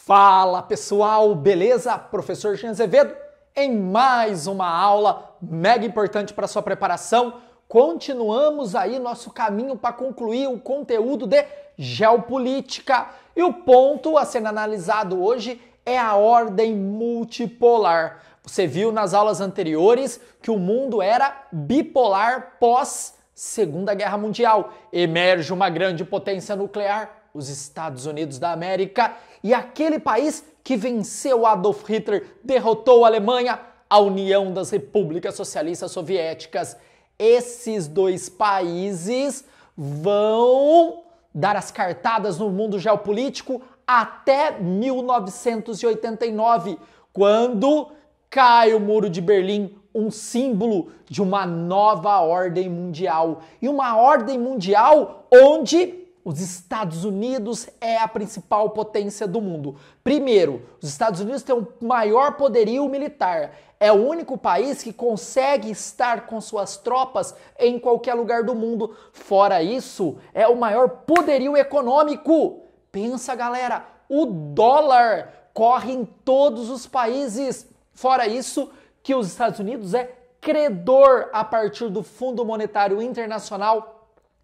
Fala pessoal, beleza? Professor Jean Azevedo em mais uma aula mega importante para sua preparação. Continuamos aí nosso caminho para concluir o conteúdo de geopolítica. E o ponto a ser analisado hoje é a ordem multipolar. Você viu nas aulas anteriores que o mundo era bipolar pós Segunda Guerra Mundial. Emerge uma grande potência nuclear, os Estados Unidos da América, e aquele país que venceu Adolf Hitler, derrotou a Alemanha, a União das Repúblicas Socialistas Soviéticas. Esses dois países vão dar as cartadas no mundo geopolítico até 1989, quando cai o Muro de Berlim, um símbolo de uma nova ordem mundial. E uma ordem mundial onde os Estados Unidos é a principal potência do mundo. Primeiro, os Estados Unidos têm o maior poderio militar. É o único país que consegue estar com suas tropas em qualquer lugar do mundo. Fora isso, é o maior poderio econômico. Pensa, galera, o dólar corre em todos os países. Fora isso, que os Estados Unidos é credor a partir do Fundo Monetário Internacional,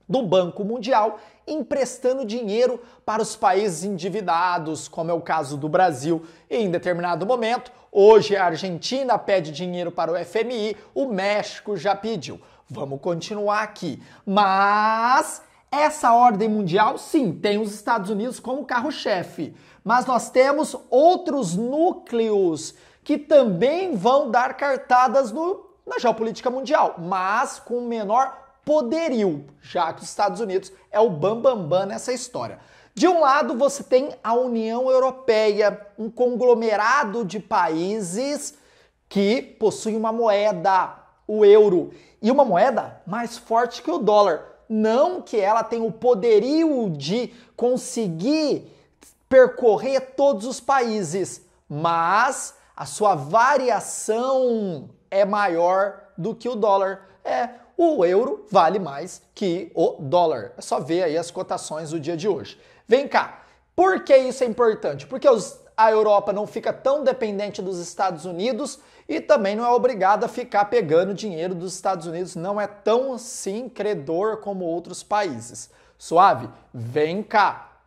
do Banco Mundial, emprestando dinheiro para os países endividados, como é o caso do Brasil. E em determinado momento, hoje a Argentina pede dinheiro para o FMI, o México já pediu. Vamos continuar aqui. Mas essa ordem mundial, sim, tem os Estados Unidos como carro-chefe. Mas nós temos outros núcleos que também vão dar cartadas na geopolítica mundial, mas com menor poderio, já que os Estados Unidos é o bambambam nessa história. De um lado, você tem a União Europeia, um conglomerado de países que possuem uma moeda, o euro, e uma moeda mais forte que o dólar. Não que ela tenha o poderio de conseguir percorrer todos os países, mas a sua variação é maior do que o dólar. O euro vale mais que o dólar. É só ver aí as cotações do dia de hoje. Vem cá, por que isso é importante? Porque a Europa não fica tão dependente dos Estados Unidos e também não é obrigada a ficar pegando dinheiro dos Estados Unidos. Não é tão assim credor como outros países. Suave? Vem cá.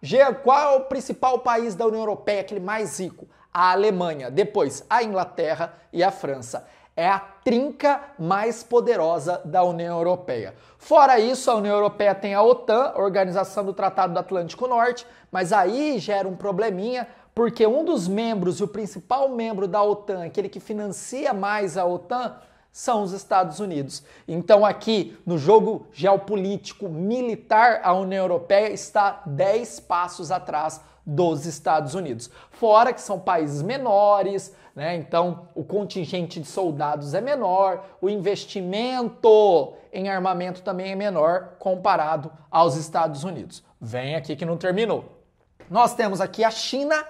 Qual é o principal país da União Europeia, aquele mais rico? A Alemanha, depois a Inglaterra e a França. É a trinca mais poderosa da União Europeia. Fora isso, a União Europeia tem a OTAN, Organização do Tratado do Atlântico Norte, mas aí gera um probleminha, porque um dos membros e o principal membro da OTAN, aquele que financia mais a OTAN, são os Estados Unidos. Então aqui, no jogo geopolítico militar, a União Europeia está 10 passos atrás dos Estados Unidos. Fora que são países menores, né? Então o contingente de soldados é menor, o investimento em armamento também é menor comparado aos Estados Unidos. Vem aqui que não terminou. Nós temos aqui a China.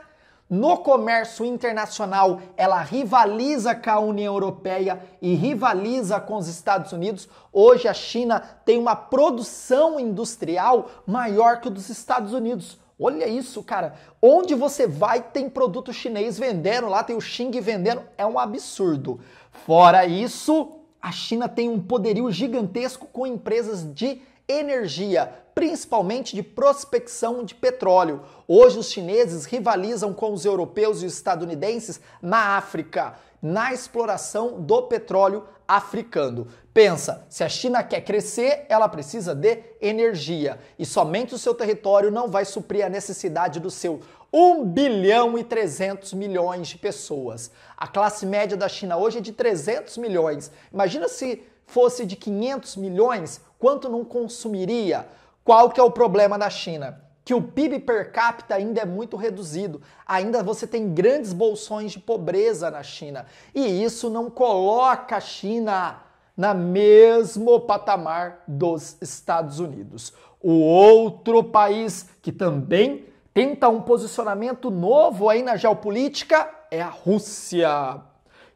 No comércio internacional, ela rivaliza com a União Europeia e rivaliza com os Estados Unidos. Hoje a China tem uma produção industrial maior que a dos Estados Unidos. Olha isso, cara. Onde você vai tem produto chinês vendendo, lá tem o Xing vendendo, é um absurdo. Fora isso, a China tem um poderio gigantesco com empresas de energia, principalmente de prospecção de petróleo. Hoje os chineses rivalizam com os europeus e os estadunidenses na África, na exploração do petróleo africano. Pensa, se a China quer crescer, ela precisa de energia e somente o seu território não vai suprir a necessidade do seu 1 bilhão e 300 milhões de pessoas. A classe média da China hoje é de 300 milhões. Imagina se fosse de 500 milhões, quanto não consumiria? Qual que é o problema da China? Que o PIB per capita ainda é muito reduzido. Ainda você tem grandes bolsões de pobreza na China. E isso não coloca a China na mesmo patamar dos Estados Unidos. O outro país que também tenta um posicionamento novo aí na geopolítica é a Rússia,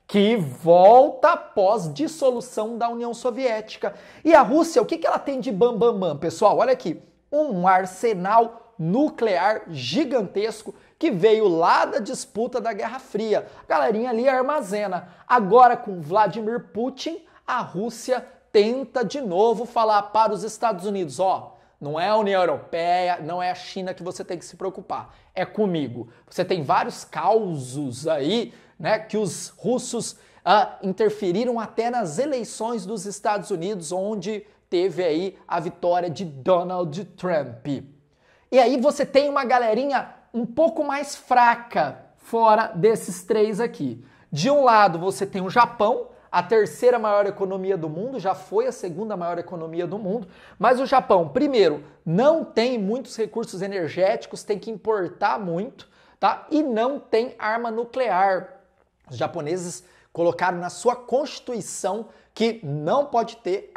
que volta após dissolução da União Soviética. E a Rússia, o que ela tem de bambambam, pessoal? Olha aqui, um arsenal nuclear gigantesco que veio lá da disputa da Guerra Fria. A galerinha ali armazena. Agora, com Vladimir Putin, a Rússia tenta de novo falar para os Estados Unidos, ó, não é a União Europeia, não é a China que você tem que se preocupar, é comigo. Você tem vários causos aí, né, que os russos interferiram até nas eleições dos Estados Unidos, onde teve aí a vitória de Donald Trump. E aí você tem uma galerinha um pouco mais fraca fora desses três aqui. De um lado você tem o Japão, a terceira maior economia do mundo, já foi a segunda maior economia do mundo, mas o Japão, primeiro, não tem muitos recursos energéticos, tem que importar muito, tá? E não tem arma nuclear. Os japoneses colocaram na sua constituição que não pode ter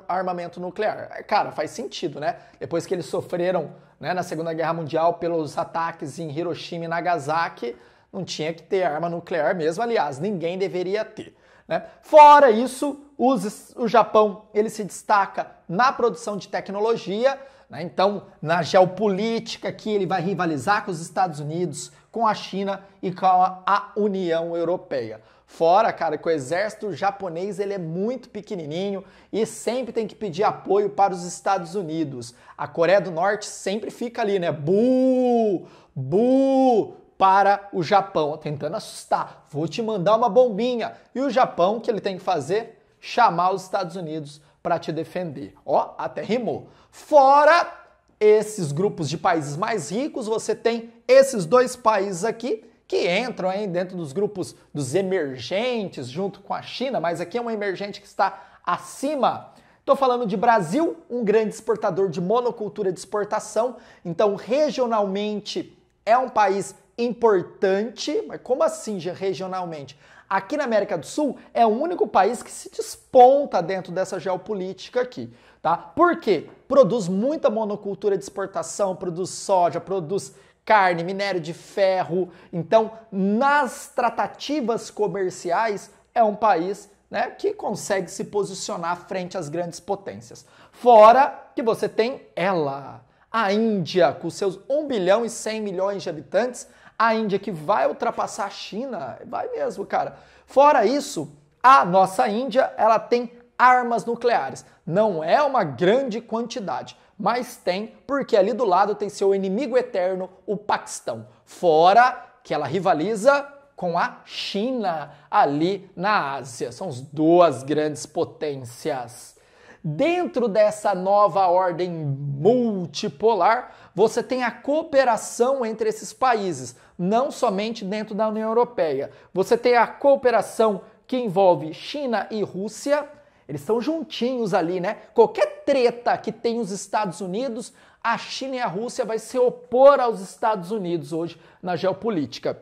armamento nuclear. Cara, faz sentido, né? Depois que eles sofreram, né, na Segunda Guerra Mundial pelos ataques em Hiroshima e Nagasaki, não tinha que ter arma nuclear mesmo, aliás, ninguém deveria ter. Né? Fora isso, o Japão ele se destaca na produção de tecnologia, né? Então na geopolítica que ele vai rivalizar com os Estados Unidos, com a China e com a União Europeia. Fora, cara, que o exército japonês ele é muito pequenininho e sempre tem que pedir apoio para os Estados Unidos. A Coreia do Norte sempre fica ali, né? Buh! Buh! Para o Japão, tentando assustar. Vou te mandar uma bombinha. E o Japão, o que ele tem que fazer? Chamar os Estados Unidos para te defender. Ó, até rimou. Fora esses grupos de países mais ricos, você tem esses dois países aqui que entram aí dentro dos grupos dos emergentes, junto com a China, mas aqui é um emergente que está acima. Estou falando de Brasil, um grande exportador de monocultura de exportação. Então, regionalmente, é um país importante, mas como assim regionalmente? Aqui na América do Sul é o único país que se desponta dentro dessa geopolítica aqui, tá? Por quê? Produz muita monocultura de exportação, produz soja, produz carne, minério de ferro. Então, nas tratativas comerciais, é um país, né, que consegue se posicionar frente às grandes potências. Fora que você tem ela, a Índia, com seus 1 bilhão e 100 milhões de habitantes, a Índia que vai ultrapassar a China, vai mesmo, cara. Fora isso, a nossa Índia, ela tem armas nucleares. Não é uma grande quantidade, mas tem, porque ali do lado tem seu inimigo eterno, o Paquistão. Fora que ela rivaliza com a China, ali na Ásia. São as duas grandes potências. Dentro dessa nova ordem multipolar, você tem a cooperação entre esses países, não somente dentro da União Europeia. Você tem a cooperação que envolve China e Rússia, eles estão juntinhos ali, né? Qualquer treta que tem os Estados Unidos, a China e a Rússia vai se opor aos Estados Unidos hoje na geopolítica.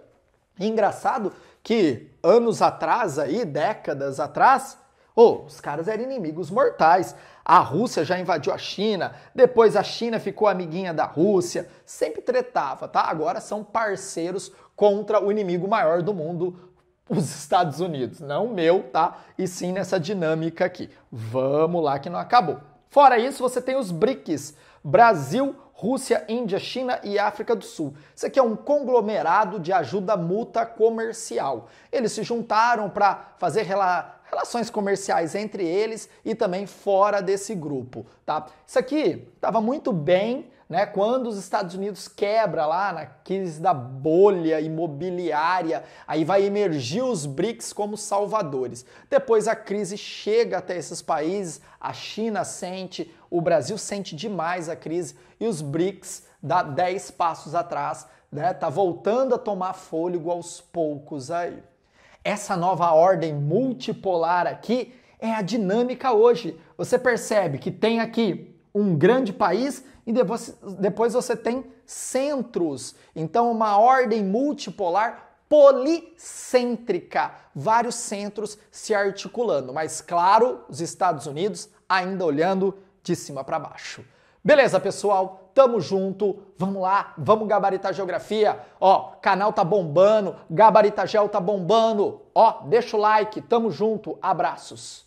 E engraçado que anos atrás, aí, décadas atrás, os caras eram inimigos mortais. A Rússia já invadiu a China, depois a China ficou amiguinha da Rússia, sempre tretava, tá? Agora são parceiros contra o inimigo maior do mundo, os Estados Unidos. Não o meu, tá? E sim nessa dinâmica aqui. Vamos lá que não acabou. Fora isso, você tem os BRICS, Brasil, Rússia, Índia, China e África do Sul. Isso aqui é um conglomerado de ajuda mútua comercial. Eles se juntaram para fazer relações comerciais entre eles e também fora desse grupo, tá? Isso aqui estava muito bem, né, quando os Estados Unidos quebra lá na crise da bolha imobiliária, aí vai emergir os BRICS como salvadores. Depois a crise chega até esses países, a China sente, o Brasil sente demais a crise e os BRICS dá 10 passos atrás, né, tá voltando a tomar fôlego aos poucos aí. Essa nova ordem multipolar aqui é a dinâmica hoje. Você percebe que tem aqui um grande país e depois você tem centros. Então, uma ordem multipolar policêntrica. Vários centros se articulando. Mas, claro, os Estados Unidos ainda olhando de cima para baixo. Beleza, pessoal? Tamo junto. Vamos lá, vamos gabaritar geografia. Ó, canal tá bombando, Gabaritagel tá bombando. Ó, deixa o like, tamo junto. Abraços.